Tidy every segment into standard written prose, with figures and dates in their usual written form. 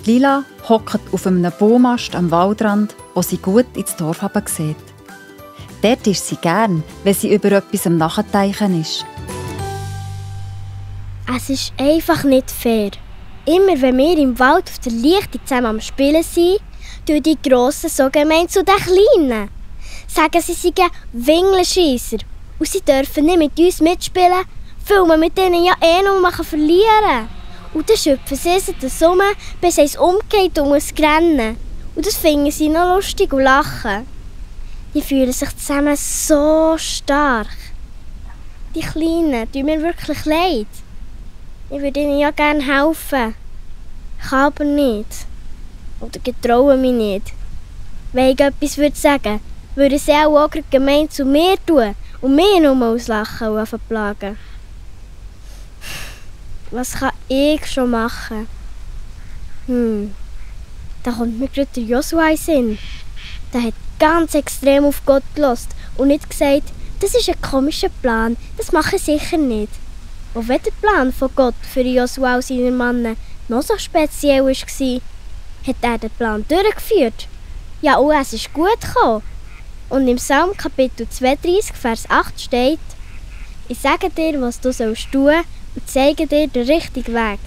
Lila hockt auf einem Baumast am Waldrand, wo sie gut ins Dorf sieht. Dort ist sie gern, wenn sie über etwas am Nachdenken ist. Es ist einfach nicht fair. Immer wenn wir im Wald auf der Lichtung zusammen am Spielen sind, tun die Grossen so gemein zu den Kleinen. Sagen, sie seien Wingelscheisser und sie dürfen nicht mit uns mitspielen, weil man mit ihnen ja nur verlieren kann. Und dann schöpfen sie das um, bis es umgeht und muss rennen. Und das finden sie noch lustig und lachen. Die fühlen sich zusammen so stark. Die Kleinen tun mir wirklich leid. Ich würde ihnen ja gerne helfen. Ich kann aber nicht. Oder getraue mich nicht. Wenn ich etwas sagen würde, würde sie auch gemein zu mir tun und mich nur auslachen und verplagen. Was kann ich schon machen? Da kommt mir gerade der Joshua in den Sinn. Der hat ganz extrem auf Gott gehört und nicht gesagt, das ist ein komischer Plan, das mache ich sicher nicht. Auch wenn der Plan von Gott für Joshua und seine Männer noch so speziell war, hat er den Plan durchgeführt. Ja, und es ist gut gekommen. Und im Psalm Kapitel 32, Vers 8 steht: Ich sage dir, was du sollst tun, und zeige dir den richtigen Weg.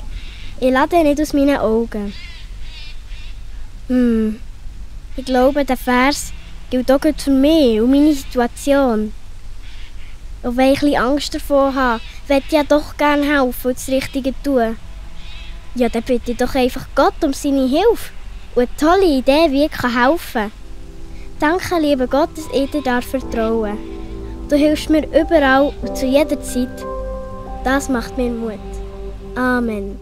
Ich lasse dich nicht aus meinen Augen. Ich glaube, der Vers gilt auch für mich und meine Situation. Und wenn ich ein bisschen Angst davor habe, möchte ich ja doch gerne helfen und das Richtige tun. Ja, dann bitte ich doch einfach Gott um seine Hilfe und eine tolle Idee, wie ich helfen kann. Danke, lieber Gott, dass ich dir vertrauen darf. Du hilfst mir überall und zu jeder Zeit. Das macht mir Mut. Amen.